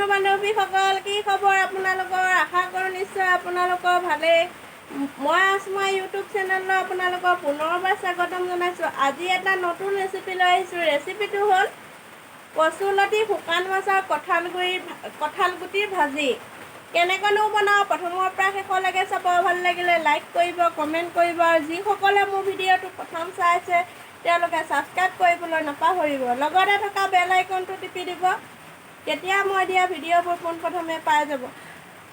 বন্ধু বান্ধৱীসকল, কি খবৰ আপোনালোকৰ? আশা কৰোঁ নিশ্চয় আপোনালোকৰ ভালেই। মই আচমা ইউটিউব চেনেললৈ আপোনালোকৰ পুনৰবাৰ স্বাগতম জনাইছোঁ। আজি এটা নতুন ৰেচিপি লৈ আহিছোঁ। ৰেচিপিটো হ'ল কচুলতি শুকান মাছ আৰু কঁঠাল গুটিৰ ভাজি। কেনেকৈনো বনাওঁ প্ৰথমৰ পৰা শেষলৈকে চাব। ভাল লাগিলে লাইক কৰিব, কমেণ্ট কৰিব, আৰু যিসকলে মোৰ ভিডিঅ'টো প্ৰথম চাইছে তেওঁলোকে ছাবস্ক্ৰাইব কৰিবলৈ নাপাহৰিব। লগতে থকা বেল আইকনটো টিপি দিব, তেতিয়া মই দিয়া ভিডিঅ'বোৰ পোনপ্ৰথমে পাই যাব।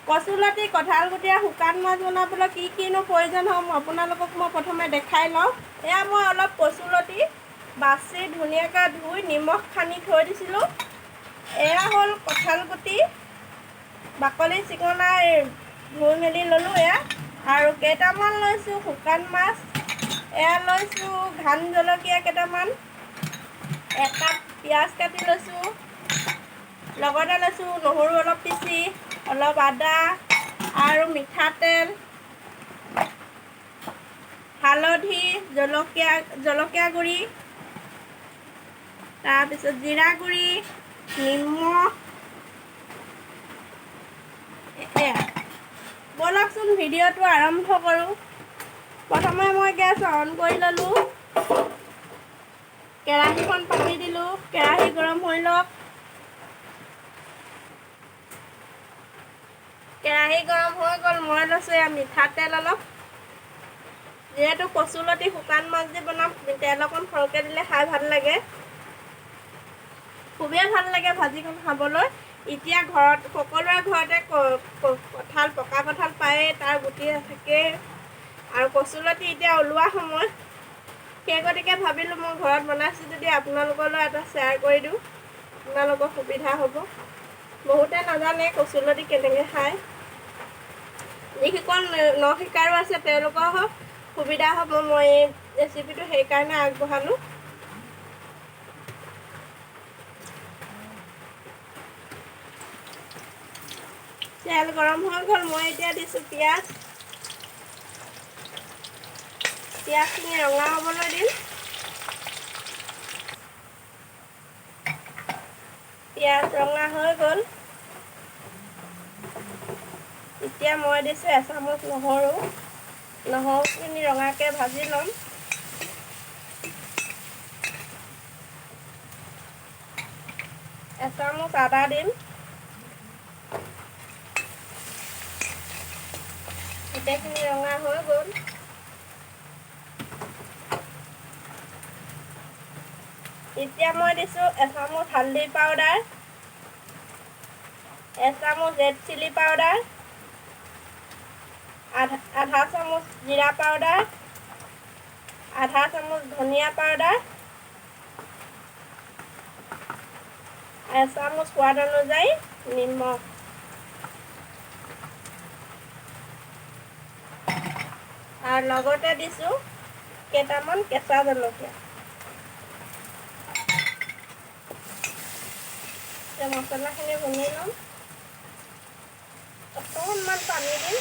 কচুলতি কঁঠাল গুটি আৰু শুকান মাছ বনাবলৈ কি কিনো প্ৰয়োজন হয় আপোনালোকক মই প্ৰথমে দেখাই লওঁ। এয়া মই অলপ কচুলতি বাছি ধুনীয়াকৈ ধুই নিমখ সানি থৈ দিছিলোঁ। এয়া হ'ল কঁঠাল গুটি বাকলি চিকনাই ধুই মেলি ল'লোঁ এয়া, আৰু কেইটামান লৈছোঁ শুকান মাছ। এয়া লৈছোঁ ঘান জলকীয়া কেইটামান, এটা পিঁয়াজ কাটি লৈছোঁ, লগতে লৈছোঁ নহৰু অলপ পিচি, অলপ আদা আৰু মিঠাতেল, হালধি, জলকীয়া গুড়ি, তাৰপিছত জিৰা গুড়ি, নিমখ। এয়া ব'লকচোন ভিডিঅ'টো আৰম্ভ কৰোঁ। প্ৰথমে মই গেছ অন কৰি ল'লোঁ, কেৰাহীখন পাতি দিলোঁ, কেৰাহী গৰম হৈ লওক। কেৰাহী গৰম হৈ গ'ল। মই লৈছোঁ এয়া মিঠাতেল অলপ। যিহেতু কচুলতি শুকান মাছ দি বনাম, তেল অকণ সৰহকৈ দিলে খাই ভাল লাগে, খুবেই ভাল লাগে ভাজিখন খাবলৈ। এতিয়া সকলোৰে ঘৰতে পকা কঁঠাল পায়েই, তাৰ গুটি থাকেই, আৰু কচুলতি এতিয়া ওলোৱা সময়। সেই গতিকে ভাবিলোঁ মই ঘৰত বনাইছোঁ যদি আপোনালোকলৈ এটা শ্বেয়াৰ কৰি দিওঁ, আপোনালোকৰ সুবিধা হ'ব। বহুতে নাজানে কচুলতি কেনেকৈ খায়। যিসকল নশিকাৰু আছে তেওঁলোকৰ সুবিধা হ'ব। মই এই ৰেচিপিটো সেইকাৰণে আগবঢ়ালোঁ। তেল গৰম হৈ গ'ল। মই এতিয়া দিছোঁ পিঁয়াজখিনি ৰঙা হ'বলৈ দিম। পিঁয়াজ ৰঙা হৈ গ'ল। এতিয়া মই দিছোঁ এচামুচ নহৰুখিনি ৰঙাকৈ ভাজি ল'ম। এচামুচ আদা দিম। গোটেইখিনি ৰঙা হৈ গ'ল। এতিয়া মই দিছোঁ এচামুচ হালধি পাউডাৰ, এচামুচ ৰেড চিলি পাউডাৰ, আধা চামুচ জিৰা পাউডাৰ, আধা চামুচ ধনিয়া পাউডাৰ, এচামুচ সোৱাদ অনুযায়ী নিমখ। আৰু লগতে দিছোঁ কেইটামান কেঁচা জলকীয়া। মছলাখিনি ভুনি ল'ম। অকণমান পানী দিম।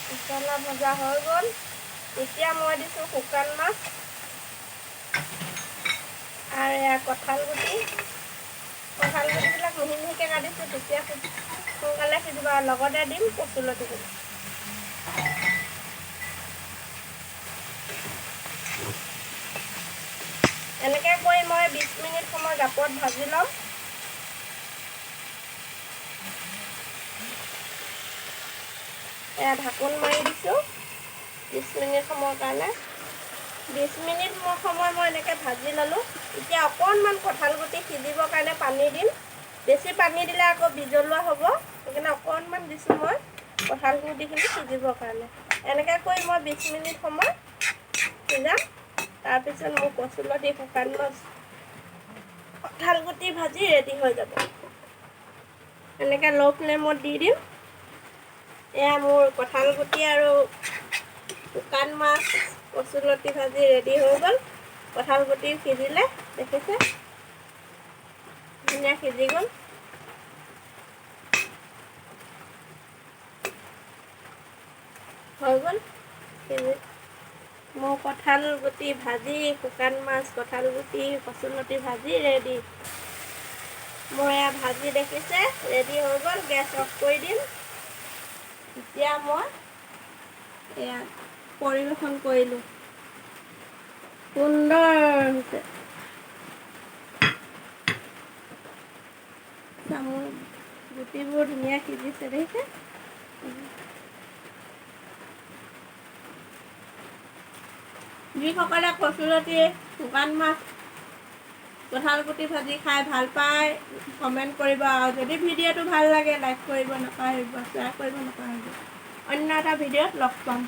মছলা ভজা হৈ গ'ল। এতিয়া মই দিছোঁ শুকান মাছ আৰু এয়া কঁঠাল গুটিবিলাক মিহি মিহিকৈ কাটিছোঁ, তেতিয়া সোনকালে সিজিব। আৰু লগতে দিম কচুলতি গুটি। এনেকৈ কৰি মই 20 মিনিট সময় গাপত ভাজি ল'ম। এয়া ঢাকোন মাৰি দিছোঁ 20 মিনিট সময়ৰ কাৰণে। 20 মিনিট সময় মই এনেকৈ ভাজি ল'লোঁ। এতিয়া অকণমান কঁঠাল গুটি সিজিবৰ কাৰণে পানী দিম। বেছি পানী দিলে আকৌ বিজলুৱা হ'ব, সেইকাৰণে অকণমান দিছোঁ মই কঁঠাল গুটিখিনি সিজিবৰ কাৰণে। এনেকৈ কৰি মই 20 মিনিট সময় সিজাম। তাৰপিছত মোৰ কচুলতি শুকান মাছ কঁঠাল গুটি ভাজি ৰেডি হৈ যাব। এনেকৈ ল' ফ্লেমত দি দিম। এয়া মোৰ কঁঠাল গুটি আৰু শুকান মাছ কচুলতি ভাজি ৰেডি হৈ গ'ল। কঁঠাল গুটি সিজিলে দেখিছে, ধুনীয়া সিজি গ'ল। হৈ গ'ল সিজি। মোৰ কঁঠাল গুটি ভাজি, শুকান মাছ, কঁঠাল গুটি, কচুলতি ভাজি ৰেডি। মোৰ এয়া ভাজি দেখিছে ৰেডি হৈ গ'ল। গেছ অফ কৰি দিম। এতিয়া মই এয়া পৰিৱেশন কৰিলোঁ। সুন্দৰ হৈছে। চামুচ গুটিবোৰ ধুনীয়া সিজিছে দেখিছে। যিসকলে কচুলতি, শুকান মাছ, কঁঠাল গুটি ভাজি খাই ভাল পায় কমেণ্ট কৰিব। আৰু যদি ভিডিঅ'টো ভাল লাগে লাইক কৰিব নাপাহৰিব, শ্বেয়াৰ কৰিব নাপাহৰিব। অন্য এটা ভিডিঅ'ত লগ পাম।